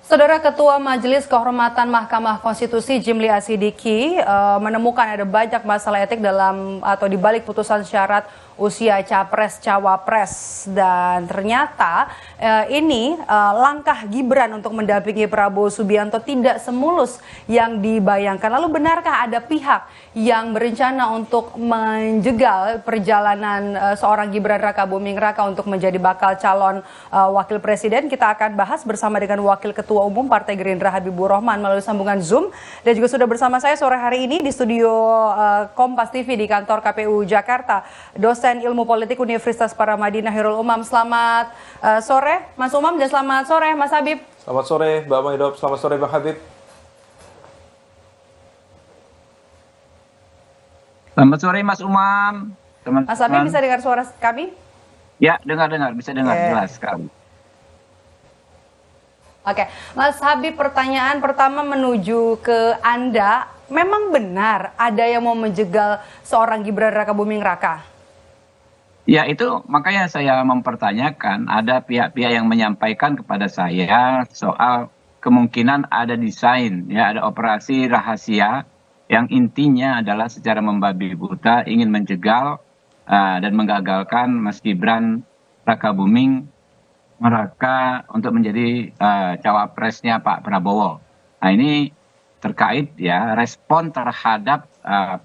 Saudara Ketua Majelis Kehormatan Mahkamah Konstitusi Jimli Asidiki menemukan ada banyak masalah etik dalam atau di balik putusan syarat usia capres cawapres, dan ternyata ini langkah Gibran untuk mendampingi Prabowo Subianto tidak semulus yang dibayangkan. Lalu benarkah ada pihak yang berencana untuk menjegal perjalanan seorang Gibran Rakabuming Raka untuk menjadi bakal calon wakil presiden? Kita akan bahas bersama dengan Wakil Ketua Umum Partai Gerindra Habibur Rahman melalui sambungan Zoom, dan juga sudah bersama saya sore hari ini di studio Kompas TV di kantor KPU Jakarta, dosen Ilmu Politik Universitas Paramadina Hairul Umam. Selamat sore Mas Umam, dan selamat sore Mas Habib. Selamat sore Mbak Maidop, selamat sore Bang Habib. Selamat sore Mas Umam. Mas Habib, bisa dengar suara kami? Ya, dengar, bisa dengar jelas sekali. Oke, Mas Habib, pertanyaan pertama menuju ke Anda. Memang benar ada yang mau menjegal seorang Gibran Rakabuming Raka? Ya, itu makanya saya mempertanyakan, ada pihak-pihak yang menyampaikan kepada saya soal kemungkinan ada desain, ya, ada operasi rahasia yang intinya adalah secara membabi buta ingin menjegal dan menggagalkan Mas Gibran Rakabuming Raka untuk menjadi cawapresnya Pak Prabowo. Nah, ini terkait ya respon terhadap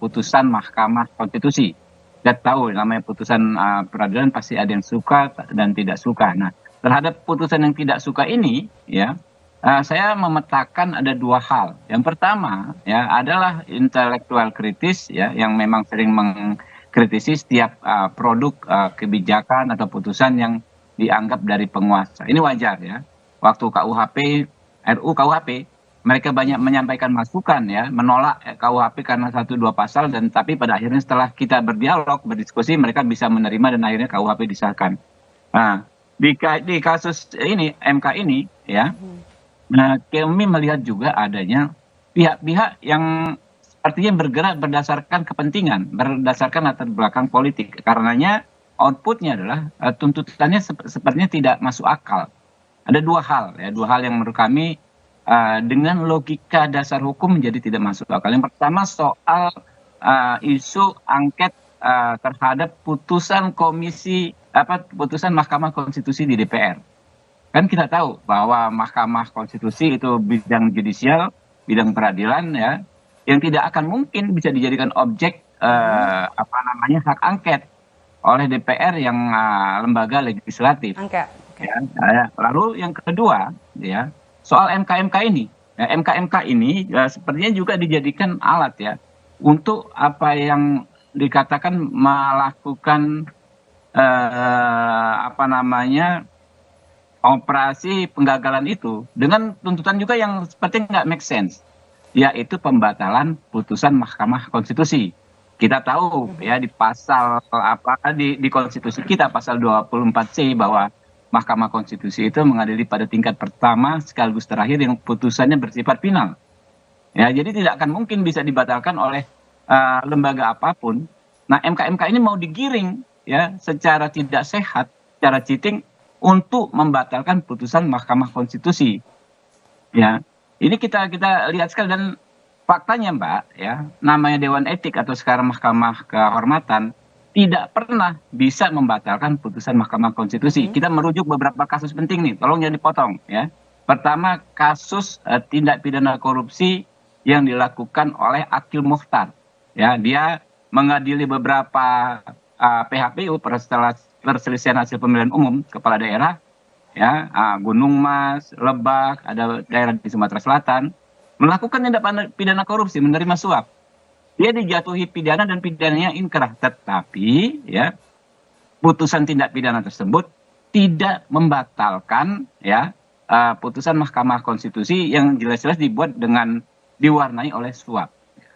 putusan Mahkamah Konstitusi. Kita tahu namanya putusan peradilan pasti ada yang suka dan tidak suka. Nah, terhadap putusan yang tidak suka ini, ya, saya memetakan ada dua hal. Yang pertama, ya, adalah intelektual kritis, ya, yang memang sering mengkritisi setiap produk kebijakan atau putusan yang dianggap dari penguasa. Ini wajar, ya. Waktu RUU KUHP, mereka banyak menyampaikan masukan, ya, menolak KUHP karena 1-2 pasal, dan tapi pada akhirnya setelah kita berdialog, berdiskusi, mereka bisa menerima dan akhirnya KUHP disahkan. Nah, di kasus ini, MK ini, ya, nah, kami melihat juga adanya pihak-pihak yang sepertinya bergerak berdasarkan kepentingan, berdasarkan latar belakang politik. Karenanya outputnya adalah tuntutannya sepertinya tidak masuk akal. Ada dua hal, ya, dua hal yang menurut kami dengan logika dasar hukum menjadi tidak masuk akal. Yang pertama soal isu angket terhadap putusan putusan Mahkamah Konstitusi di DPR. Kan kita tahu bahwa Mahkamah Konstitusi itu bidang judisial, bidang peradilan, ya, yang tidak akan mungkin bisa dijadikan objek hak angket oleh DPR yang lembaga legislatif. Angket. Okay. Ya, lalu yang kedua, ya, soal MK-MK ini, ya, MK-MK ini sepertinya juga dijadikan alat, ya, untuk apa yang dikatakan melakukan operasi penggagalan itu dengan tuntutan juga yang seperti nggak make sense, yaitu pembatalan putusan Mahkamah Konstitusi. Kita tahu, ya, di pasal di konstitusi kita pasal 24C bahwa Mahkamah Konstitusi itu mengadili pada tingkat pertama sekaligus terakhir yang putusannya bersifat final. Ya, jadi tidak akan mungkin bisa dibatalkan oleh lembaga apapun. Nah, MK-MK ini mau digiring, ya, secara tidak sehat, secara cheating untuk membatalkan putusan Mahkamah Konstitusi. Ya, ini kita lihat sekali, dan faktanya, Mbak, ya, namanya Dewan Etik atau sekarang Mahkamah Kehormatan tidak pernah bisa membatalkan putusan Mahkamah Konstitusi. Kita merujuk beberapa kasus penting nih, tolong jangan dipotong, ya. Pertama, kasus tindak pidana korupsi yang dilakukan oleh Akil Mukhtar. Ya, dia mengadili beberapa PHPU, perselisihan hasil pemilihan umum kepala daerah, ya, Gunung Mas, Lebak, ada daerah di Sumatera Selatan, melakukan tindak pidana korupsi, menerima suap. Dia dijatuhi pidana dan pidananya inkrah, tetapi, ya, putusan tindak pidana tersebut tidak membatalkan, ya, putusan Mahkamah Konstitusi yang jelas-jelas diwarnai oleh suap.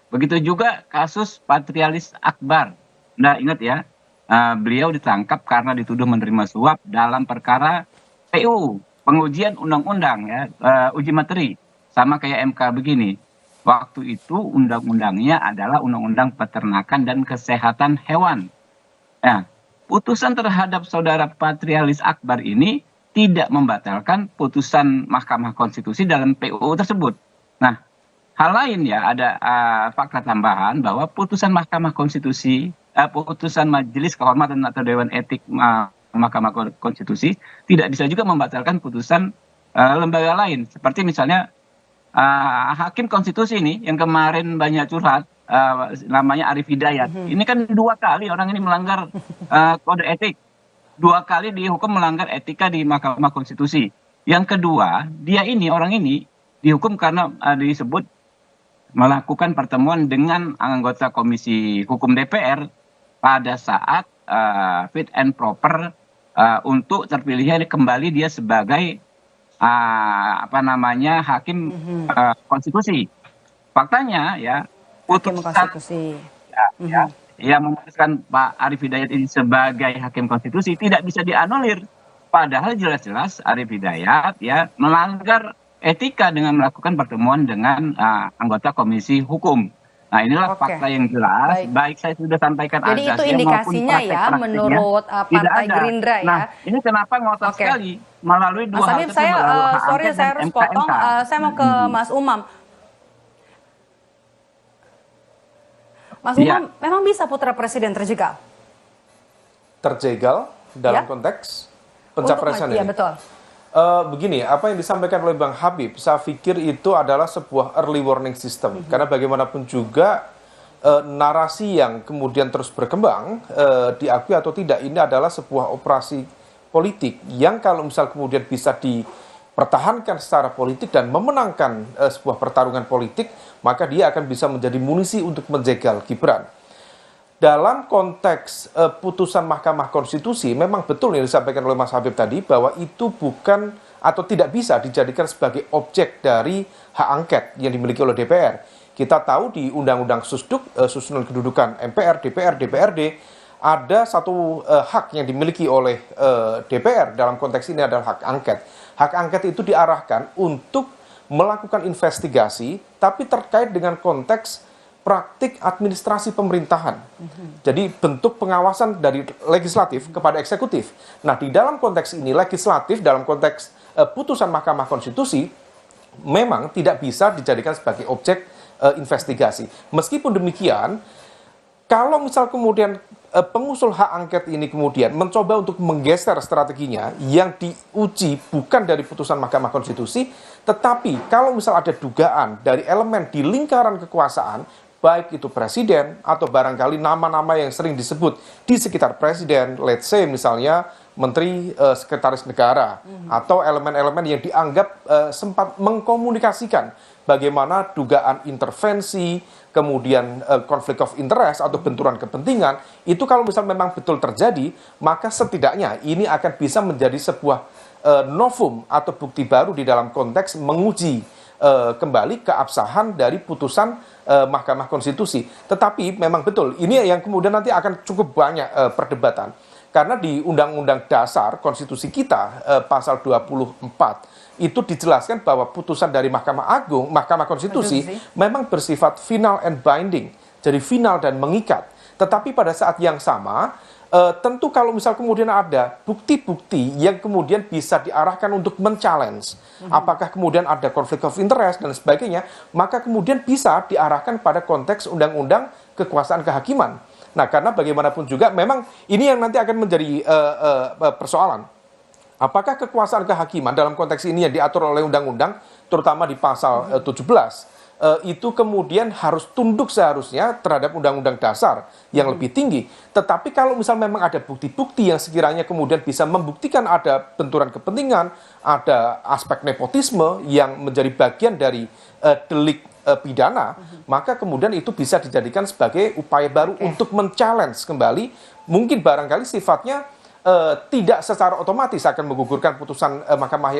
Begitu juga kasus Patrialis Akbar. Nah, ingat, ya, beliau ditangkap karena dituduh menerima suap dalam perkara PU, pengujian undang-undang, ya, uji materi, sama kayak MK begini. Waktu itu undang-undangnya adalah Undang-Undang Peternakan dan Kesehatan Hewan. Nah, putusan terhadap saudara Patrialis Akbar ini tidak membatalkan putusan Mahkamah Konstitusi dalam PUU tersebut. Nah, hal lain ya, ada fakta tambahan bahwa putusan Mahkamah Konstitusi, putusan Majelis Kehormatan atau Dewan Etik Mahkamah Konstitusi tidak bisa juga membatalkan putusan lembaga lain. Seperti misalnya Hakim Konstitusi ini yang kemarin banyak curhat, namanya Arif Hidayat. Ini kan 2 kali orang ini melanggar kode etik. 2 kali dihukum melanggar etika di Mahkamah Konstitusi. Yang kedua, orang ini dihukum karena disebut melakukan pertemuan dengan anggota Komisi Hukum DPR pada saat fit and proper untuk terpilihnya kembali dia sebagai hakim konstitusi. Faktanya ya Hakim Konstitusi. Yang memutuskan Pak Arif Hidayat ini sebagai hakim konstitusi tidak bisa dianulir. Padahal jelas-jelas Arif Hidayat ya melanggar etika dengan melakukan pertemuan dengan anggota Komisi Hukum. Nah, inilah fakta yang jelas. Baik saya sudah sampaikan Jadi itu indikasinya ya menurut Partai Gerindra ya. Nah, ini kenapa ngotot sekali melalui 2 hal tersebut. Saya harus potong. Saya mau ke Mas Umam. Mas Umam, memang bisa putra presiden terjegal? Terjegal dalam konteks pencapresan ini? Iya, betul. Begini, apa yang disampaikan oleh Bang Habib, saya pikir itu adalah sebuah early warning system. Karena bagaimanapun juga narasi yang kemudian terus berkembang, diakui atau tidak, ini adalah sebuah operasi politik yang kalau misal kemudian bisa dipertahankan secara politik dan memenangkan sebuah pertarungan politik, maka dia akan bisa menjadi munisi untuk menjegal Gibran. Dalam konteks putusan Mahkamah Konstitusi, memang betul yang disampaikan oleh Mas Habib tadi, bahwa itu bukan atau tidak bisa dijadikan sebagai objek dari hak angket yang dimiliki oleh DPR. Kita tahu di Undang-Undang Susduk, susunan kedudukan MPR, DPR, DPRD, ada satu hak yang dimiliki oleh DPR, dalam konteks ini adalah hak angket. Hak angket itu diarahkan untuk melakukan investigasi, tapi terkait dengan konteks praktik administrasi pemerintahan. Jadi bentuk pengawasan dari legislatif kepada eksekutif. Nah, di dalam konteks ini, legislatif dalam konteks putusan Mahkamah Konstitusi memang tidak bisa dijadikan sebagai objek investigasi. Meskipun demikian, kalau misal kemudian pengusul hak angket ini kemudian mencoba untuk menggeser strateginya yang diuji bukan dari putusan Mahkamah Konstitusi, tetapi kalau misal ada dugaan dari elemen di lingkaran kekuasaan, baik itu presiden atau barangkali nama-nama yang sering disebut di sekitar presiden, let's say misalnya menteri sekretaris negara, atau elemen-elemen yang dianggap sempat mengkomunikasikan bagaimana dugaan intervensi, kemudian konflik of interest atau benturan kepentingan, itu kalau misal memang betul terjadi, maka setidaknya ini akan bisa menjadi sebuah novum atau bukti baru di dalam konteks menguji kembali keabsahan dari putusan Mahkamah Konstitusi. Tetapi memang betul, ini yang kemudian nanti akan cukup banyak perdebatan. Karena di Undang-Undang Dasar Konstitusi kita, pasal 24, itu dijelaskan bahwa putusan dari Mahkamah Agung, Mahkamah Konstitusi, memang bersifat final and binding, jadi final dan mengikat. Tetapi pada saat yang sama, tentu kalau misal kemudian ada bukti-bukti yang kemudian bisa diarahkan untuk men-challenge, apakah kemudian ada konflik of interest dan sebagainya, maka kemudian bisa diarahkan pada konteks undang-undang kekuasaan kehakiman. Nah, karena bagaimanapun juga memang ini yang nanti akan menjadi persoalan. Apakah kekuasaan kehakiman dalam konteks ini yang diatur oleh undang-undang, terutama di pasal 17, itu kemudian harus tunduk seharusnya terhadap undang-undang dasar yang lebih tinggi. Tetapi kalau misal memang ada bukti-bukti yang sekiranya kemudian bisa membuktikan ada benturan kepentingan, ada aspek nepotisme yang menjadi bagian dari delik pidana, maka kemudian itu bisa dijadikan sebagai upaya baru untuk men-challenge kembali, mungkin barangkali sifatnya tidak secara otomatis akan menggugurkan putusan Mahkamah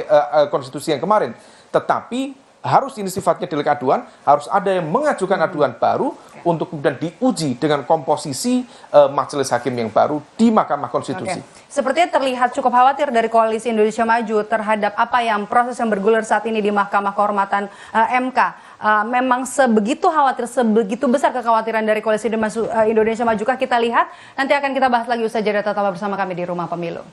Konstitusi yang kemarin, tetapi harus ini sifatnya delik aduan, harus ada yang mengajukan aduan baru untuk kemudian diuji dengan komposisi majelis hakim yang baru di Mahkamah Konstitusi. Sepertinya terlihat cukup khawatir dari Koalisi Indonesia Maju terhadap apa yang proses yang bergulir saat ini di Mahkamah Kehormatan MK. Memang sebegitu khawatir, sebegitu besar kekhawatiran dari Koalisi Indonesia Majukah? Kita lihat, nanti akan kita bahas lagi usai jeda. Tetaplah bersama kami di Rumah Pemilu.